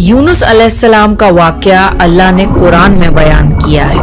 यूनुस अलैहिस्सलाम का वाक़या अल्लाह ने कुरान में बयान किया है।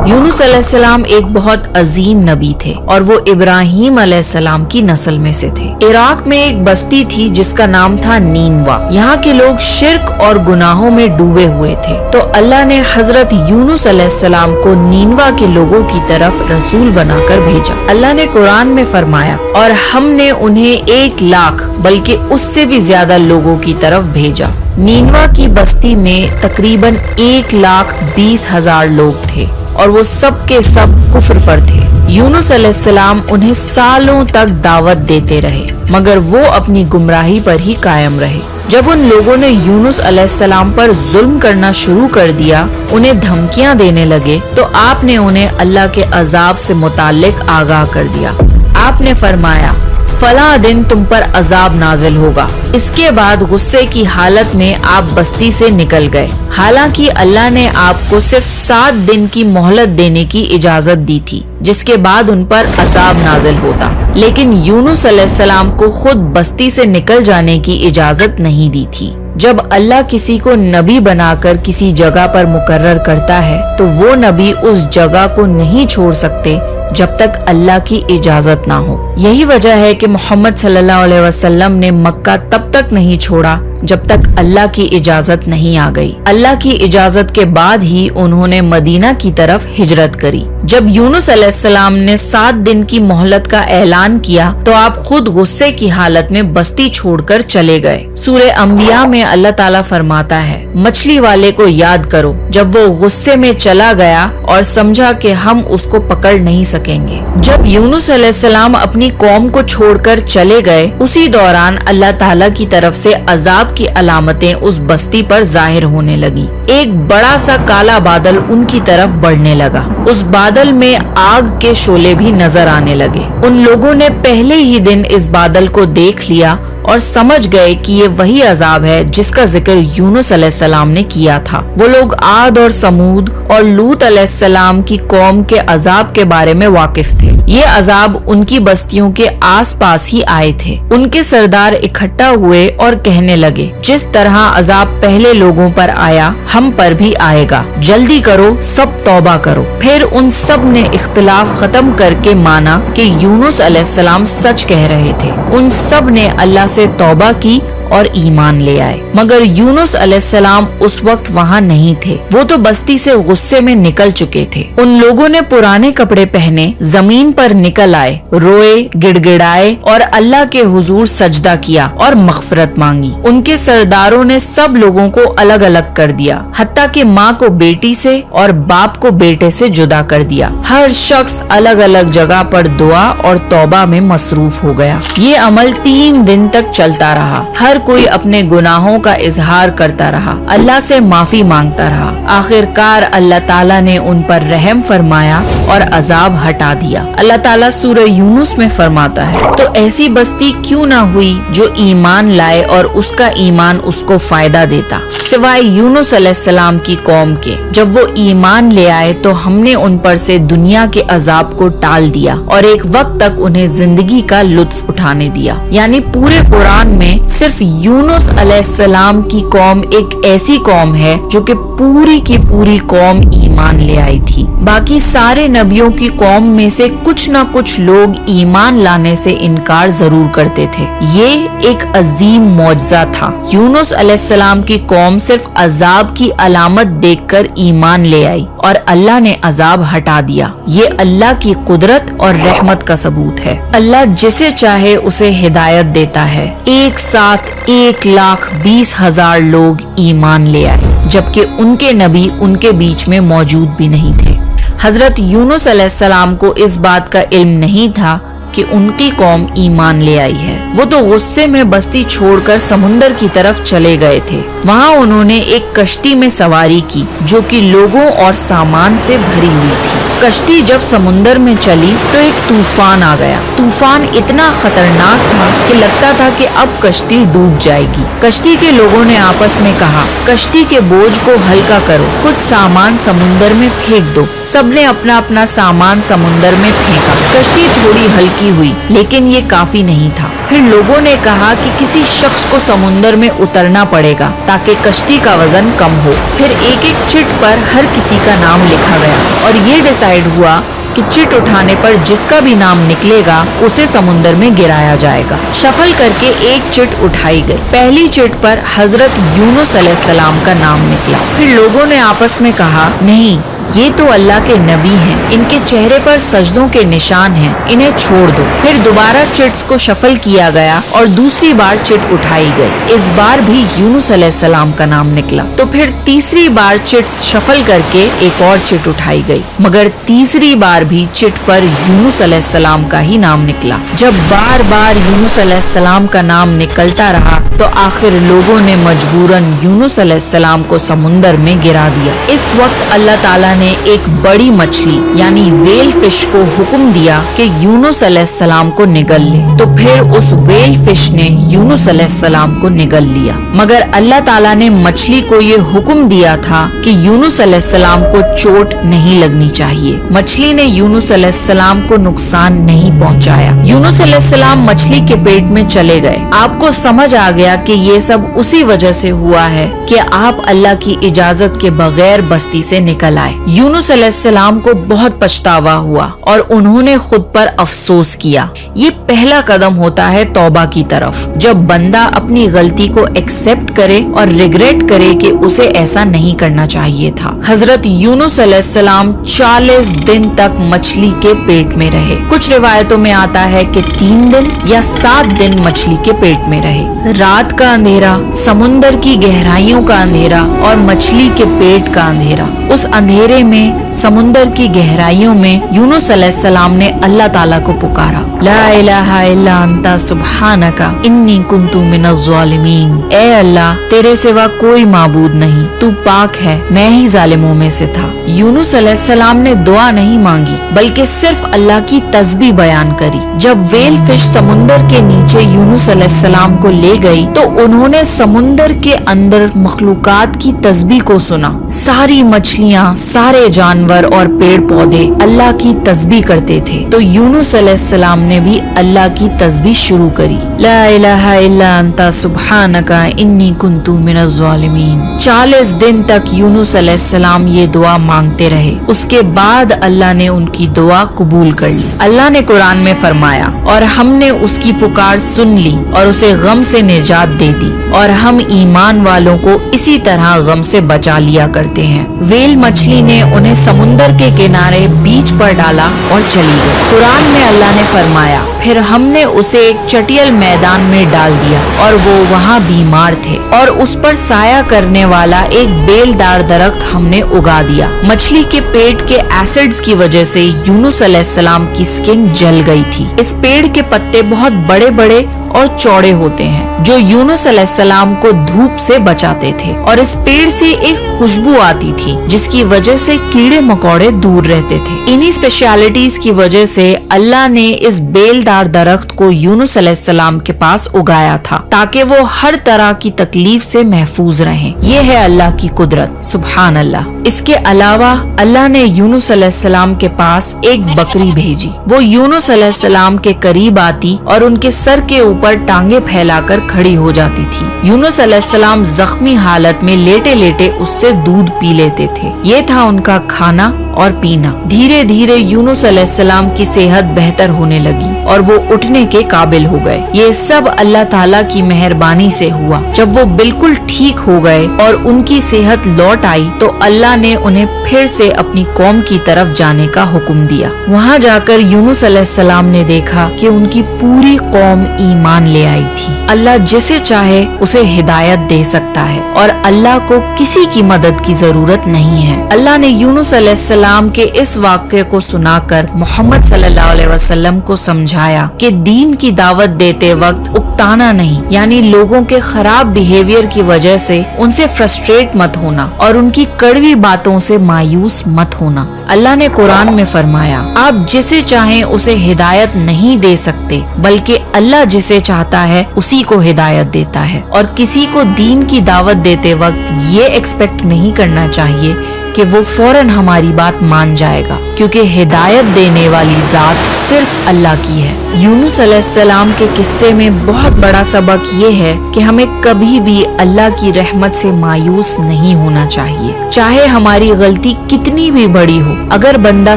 यूनुस अलैहिस्सलाम एक बहुत अजीम नबी थे और वो इब्राहीम अलैहिस्सलाम की नस्ल में से थे। इराक में एक बस्ती थी जिसका नाम था नीनवा। यहाँ के लोग शिर्क और गुनाहों में डूबे हुए थे, तो अल्लाह ने हजरत यूनुस अलैहिस्सलाम को नीनवा के लोगों की तरफ रसूल बनाकर भेजा। अल्लाह ने कुरान में फरमाया, और हमने उन्हें 1 लाख बल्कि उससे भी ज्यादा लोगों की तरफ भेजा। नीनवा की बस्ती में तकरीबन 1,20,000 लोग थे और वो सब के सब कुफ्र पर थे। यूनुस अलैहिस्सलाम उन्हें सालों तक दावत देते रहे, मगर वो अपनी गुमराही पर ही कायम रहे। जब उन लोगों ने यूनुस अलैहिस्सलाम पर जुल्म करना शुरू कर दिया, उन्हें धमकियां देने लगे, तो आपने उन्हें अल्लाह के अजाब से मुताल्लिक आगाह कर दिया। आपने फरमाया, फला दिन तुम पर अजाब नाजिल होगा। इसके बाद गुस्से की हालत में आप बस्ती से निकल गए। हालांकि अल्लाह ने आपको सिर्फ 7 दिन की मोहलत देने की इजाजत दी थी, जिसके बाद उन पर अजाब नाजिल होता, लेकिन यूनुस अलैहिस्सलाम को खुद बस्ती से निकल जाने की इजाजत नहीं दी थी। जब अल्लाह किसी को नबी बनाकर किसी जगह पर मुकर्रर करता है, तो वो नबी उस जगह को नहीं छोड़ सकते जब तक अल्लाह की इजाजत ना हो। यही वजह है कि मोहम्मद सल्लल्लाहु अलैहि वसल्लम ने मक्का तब तक नहीं छोड़ा जब तक अल्लाह की इजाजत नहीं आ गई। अल्लाह की इजाजत के बाद ही उन्होंने मदीना की तरफ हिजरत करी। जब यूनुस अलैहिस्सलाम ने 7 दिन की मोहलत का ऐलान किया, तो आप खुद गुस्से की हालत में बस्ती छोड़कर चले गए। सूरह अंबिया में अल्लाह ताला फरमाता है, मछली वाले को याद करो जब वो गुस्से में चला गया और समझा कि हम उसको पकड़ नहीं सकेंगे। जब यूनुस अलैहिस्सलाम अपनी कौम को छोड़कर चले गए, उसी दौरान अल्लाह ताला की तरफ से अजाब की अलामतें उस बस्ती पर जाहिर होने लगी। एक बड़ा सा काला बादल उनकी तरफ बढ़ने लगा। उस बादल में आग के शोले भी नजर आने लगे। उन लोगों ने पहले ही दिन इस बादल को देख लिया और समझ गए कि ये वही अजाब है जिसका जिक्र यूनुस अलैहिस्सलाम ने किया था। वो लोग आद और समूद और लूत अलैहिस्सलाम की कौम के अजाब के बारे में वाकिफ थे। ये अजाब उनकी बस्तियों के आसपास ही आए थे। उनके सरदार इकट्ठा हुए और कहने लगे, जिस तरह अजाब पहले लोगों पर आया, हम पर भी आएगा। जल्दी करो, सब तौबा करो। फिर उन सब ने इख्तिलाफ खत्म करके माना कि यूनुस अलैहिस्सलाम सच कह रहे थे। उन सब ने अल्लाह से तौबा की और ईमान ले आए, मगर यूनुस अलैहिस्सलाम उस वक्त वहाँ नहीं थे। वो तो बस्ती से गुस्से में निकल चुके थे। उन लोगों ने पुराने कपड़े पहने जमीन पर निकल आए, रोए, गिड़गिड़ाए और अल्लाह के हुजूर सजदा किया और मगफिरत मांगी। उनके सरदारों ने सब लोगों को अलग अलग कर दिया, हत्ता कि माँ को बेटी से और बाप को बेटे से जुदा कर दिया। हर शख्स अलग अलग जगह पर दुआ और तौबा में मसरूफ हो गया। ये अमल 3 दिन तक चलता रहा। हर कोई अपने गुनाहों का इजहार करता रहा, अल्लाह से माफी मांगता रहा। आखिरकार अल्लाह ताला ने उन पर रहम फरमाया और अजाब हटा दिया। अल्लाह ताला सूरह यूनुस में फरमाता है, तो ऐसी बस्ती क्यों ना हुई जो ईमान लाए और उसका ईमान उसको फायदा देता, सिवाय यूनुस अलैहिस्सलाम की कौम के। जब वो ईमान ले आए तो हमने उन पर से दुनिया के अजाब को टाल दिया और एक वक्त तक उन्हें जिंदगी का लुत्फ उठाने दिया। यानी पूरे कुरान में सिर्फ यूनुस अलैहिस्सलाम की कौम एक ऐसी कौम है जो कि पूरी की पूरी कौम ईमान ले आई थी। बाकी सारे नबियों की कौम में से कुछ न कुछ लोग ईमान लाने से इनकार जरूर करते थे। ये एक अजीम मौजज़ा था। यूनुस अलैहिस्सलाम की कौम सिर्फ अजाब की अलामत देखकर ईमान ले आई और अल्लाह ने अजाब हटा दिया। ये अल्लाह की कुदरत और रहमत का सबूत है। अल्लाह जिसे चाहे उसे हिदायत देता है। एक साथ 1,20,000 लोग ईमान ले आए, जबकि उनके नबी उनके बीच में मौजूद भी नहीं थे। हजरत यूनुस अलैहिस्सलाम को इस बात का इल्म नहीं था कि उनकी कौम ईमान ले आई है। वो तो गुस्से में बस्ती छोड़कर समुंदर की तरफ चले गए थे। वहाँ उन्होंने एक कश्ती में सवारी की जो कि लोगों और सामान से भरी हुई थी। कश्ती जब समुंदर में चली तो एक तूफान आ गया। तूफान इतना खतरनाक था कि लगता था कि अब कश्ती डूब जाएगी। कश्ती के लोगों ने आपस में कहा, कश्ती के बोझ को हल्का करो, कुछ सामान समुंदर में फेंक दो। सबने अपना अपना सामान समुंदर में फेंका। कश्ती थोड़ी हल्की हुई, लेकिन ये काफी नहीं था। फिर लोगों ने कहा कि किसी शख्स को समुंदर में उतरना पड़ेगा ताकि कश्ती का वजन कम हो। फिर एक एक चिट पर हर किसी का नाम लिखा गया और ये डिसाइड हुआ कि चिट उठाने पर जिसका भी नाम निकलेगा उसे समुंदर में गिराया जाएगा। शफल करके एक चिट उठाई गई। पहली चिट पर हजरत यूनुस अलैहिस्सलाम का नाम निकला। फिर लोगों ने आपस में कहा, नहीं, ये तो अल्लाह के नबी हैं, इनके चेहरे पर सजदों के निशान हैं, इन्हें छोड़ दो। फिर दोबारा चिट्स को शफल किया गया और दूसरी बार चिट उठाई गई। इस बार भी यूनुस अलैहिस्सलाम का नाम निकला। तो फिर तीसरी बार चिट्स शफल करके एक और चिट उठाई गई, मगर तीसरी बार भी चिट पर यूनुस अलैहिस्सलाम का ही नाम निकला। जब बार बार यूनुस अलैहिस्सलाम का नाम निकलता रहा तो आखिर लोगों ने मजबूरन यूनुस अलैहिस्सलाम को समुंदर में गिरा दिया। इस वक्त अल्लाह ताला ने एक बड़ी मछली यानी वेल फिश को हुक्म दिया कि यूनुस अलैहिस्सलाम को निगल ले। तो फिर उस वेल फिश ने यूनुस अलैहिस्सलाम को निगल लिया। मगर अल्लाह ताला ने मछली को ये हुक्म दिया था कि यूनुस अलैहिस्सलाम को चोट नहीं लगनी चाहिए। मछली ने यूनुस अलैहिस्सलाम को नुकसान नहीं पहुंचाया। यूनुस अलैहिस्सलाम मछली के पेट में चले गए। आपको समझ आ गया कि ये सब उसी वजह से हुआ है कि आप अल्लाह की इजाजत के बगैर बस्ती से निकल आए। यूनुस अलैहिस्सलाम को बहुत पछतावा हुआ और उन्होंने खुद पर अफसोस किया। ये पहला कदम होता है तौबा की तरफ, जब बंदा अपनी गलती को एक्सेप्ट करे और रिग्रेट करे कि उसे ऐसा नहीं करना चाहिए था। हजरत यूनुस अलैहिस्सलाम 40 दिन तक मछली के पेट में रहे। कुछ रिवायतों में आता है कि 3 दिन या 7 दिन मछली के पेट में रहे। रात का अंधेरा, समुंदर की गहराइयों का अंधेरा और मछली के पेट का अंधेरा। उस अंधेरे में, समुंदर की गहराइयों में यूनुस अलैहिस्सलाम ने अल्लाह ताला को पुकारा, ला इलाहा इल्ला अंता सुब्हानका इन्नी कुन्तु मिनज़ ज़ालिमीन। ए अल्लाह, तेरे सिवा कोई माबूद नहीं, तू पाक है, मैं ही जालिमों में से था। यूनुस अलैहिस्सलाम ने दुआ नहीं मांगी बल्कि सिर्फ अल्लाह की तस्बीह बयान करी। जब वेल फिश समुंदर के नीचे यूनुस अलैहिस्सलाम को ले गई तो उन्होंने समुंदर के अंदर मखलूकात की तस्बीह को सुना। सारी मछलियाँ, सारे जानवर और पेड़ पौधे अल्लाह की तस्बीह करते थे। तो यूनुस अलैहिस्सलाम ने भी अल्लाह की तस्बीह शुरू करी, ला इलाहा इल्ला अंता सुब्हानका इन्नी कुन्तु मिनज़ ज़ालिमीन। 40 दिन तक यूनुस अलैहिस्सलाम ये दुआ मांगते रहे। उसके बाद अल्लाह ने उनकी दुआ कबूल कर ली। अल्लाह ने कुरान में फरमाया, और हमने उसकी पुकार सुन ली और उसे गम से निजात दे दी, और हम ईमान वालों को इसी तरह गम से बचा लिया करते हैं। वेल मछली ने उन्हें समुंदर के किनारे बीच पर डाला और चली गई। कुरान में अल्लाह ने फरमाया, फिर हमने उसे एक चटियल मैदान में डाल दिया और वो वहाँ बीमार थे, और उस पर साया करने वाला एक बेलदार दरख्त हमने उगा दिया। मछली के पेट के एसिड्स की वजह से यूनुस अलैहिस्सलाम की स्किन जल गई थी। इस पेड़ के पत्ते बहुत बड़े बड़े और चौड़े होते हैं जो यूनुस अलैहिस्सलाम को धूप से बचाते थे, और इस पेड़ से एक खुशबू आती थी जिसकी वजह से कीड़े मकोड़े दूर रहते थे। इन्हीं स्पेशलिटीज की वजह से अल्लाह ने इस बेलदार दरख्त को यूनुस अलैहिस्सलाम के पास उगाया था ताकि वो हर तरह की तकलीफ से महफूज रहें। ये है अल्लाह की कुदरत, सुभान अल्लाह। इसके अलावा अल्लाह ने यूनुस अलैहिस्सलाम के पास एक बकरी भेजी। वो यूनुस अलैहिस्सलाम के करीब आती और उनके सर के ऊपर टांगे फैलाकर खड़ी हो जाती थी। यूनुस अलैहिस्सलाम जख्मी हालत में लेटे लेटे उससे दूध पी लेते थे। ये था उनका खाना और पीना। धीरे धीरे यूनुस अलैहिस्सलाम की सेहत बेहतर होने लगी और वो उठने के काबिल हो गए। ये सब अल्लाह ताला की मेहरबानी से हुआ। जब वो बिल्कुल ठीक हो गए और उनकी सेहत लौट आई तो अल्लाह ने उन्हें फिर से अपनी कौम की तरफ जाने का हुक्म दिया। वहाँ जाकर यूनुस अलैहिस्सलाम ने देखा कि उनकी पूरी कौम ईमान ले आई थी। अल्लाह जिसे चाहे उसे हिदायत दे सकता है और अल्लाह को किसी की मदद की जरूरत नहीं है। अल्लाह ने यूनुस अलैहिस्सलाम के इस वाक़े को सुनाकर मोहम्मद सल्लल्लाहु अलैहि वसल्लम को समझा समझाया कि दीन की दावत देते वक्त उकताना नहीं, यानी लोगों के खराब बिहेवियर की वजह से उनसे फ्रस्ट्रेट मत होना और उनकी कड़वी बातों से मायूस मत होना। अल्लाह ने कुरान में फरमाया, आप जिसे चाहें उसे हिदायत नहीं दे सकते, बल्कि अल्लाह जिसे चाहता है उसी को हिदायत देता है। और किसी को दीन की दावत देते वक्त ये एक्सपेक्ट नहीं करना चाहिए कि वो फौरन हमारी बात मान जाएगा, क्योंकि हिदायत देने वाली जात सिर्फ अल्लाह की है। यूनुस अलैहिस्सलाम के किस्से में बहुत बड़ा सबक ये है कि हमें कभी भी अल्लाह की रहमत से मायूस नहीं होना चाहिए, चाहे हमारी गलती कितनी भी बड़ी हो। अगर बंदा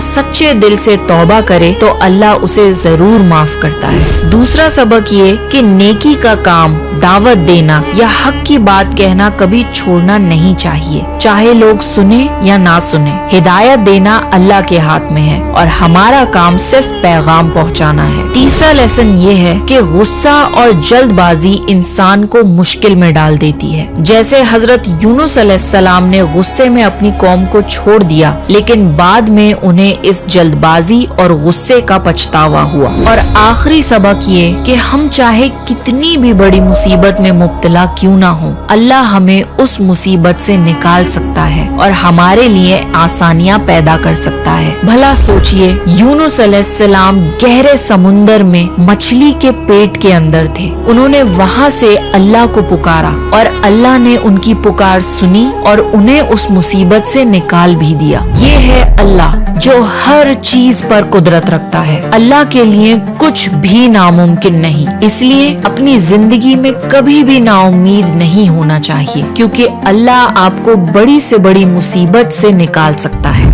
सच्चे दिल से तौबा करे तो अल्लाह उसे जरूर माफ करता है। दूसरा सबक ये कि नेकी का काम, दावत देना या हक की बात कहना कभी छोड़ना नहीं चाहिए, चाहे लोग सुने या ना सुने। हिदायत देना अल्लाह के हाथ में है और हमारा काम सिर्फ पैगाम पहुंचाना है। तीसरा लेसन ये है कि गुस्सा और जल्दबाजी इंसान को मुश्किल में डाल देती है। जैसे हजरत यूनुस अलैहिस्सलाम ने गुस्से में अपनी कौम को छोड़ दिया, लेकिन बाद में उन्हें इस जल्दबाजी और गुस्से का पछतावा हुआ। और आखिरी सबक ये कि हम चाहे कितनी भी बड़ी मुसीबत में मुब्तला क्यों ना हो, अल्लाह हमें उस मुसीबत से निकाल सकता है और हमारे लिए आसानियां पैदा कर सकता है। भला सोचिए, यूनुस अलैहिस्सलाम गहरे समुंदर में मछली के पेट के अंदर थे। उन्होंने वहां से अल्लाह को पुकारा और अल्लाह ने उनकी पुकार सुनी और उन्हें उस मुसीबत से निकाल भी दिया। ये है अल्लाह जो हर चीज पर कुदरत रखता है। अल्लाह के लिए कुछ भी नामुमकिन नहीं, इसलिए अपनी जिंदगी में कभी भी नाउम्मीद नहीं होना चाहिए, क्योंकि अल्लाह आपको बड़ी से बड़ी मुसीबत से निकाल सकता है।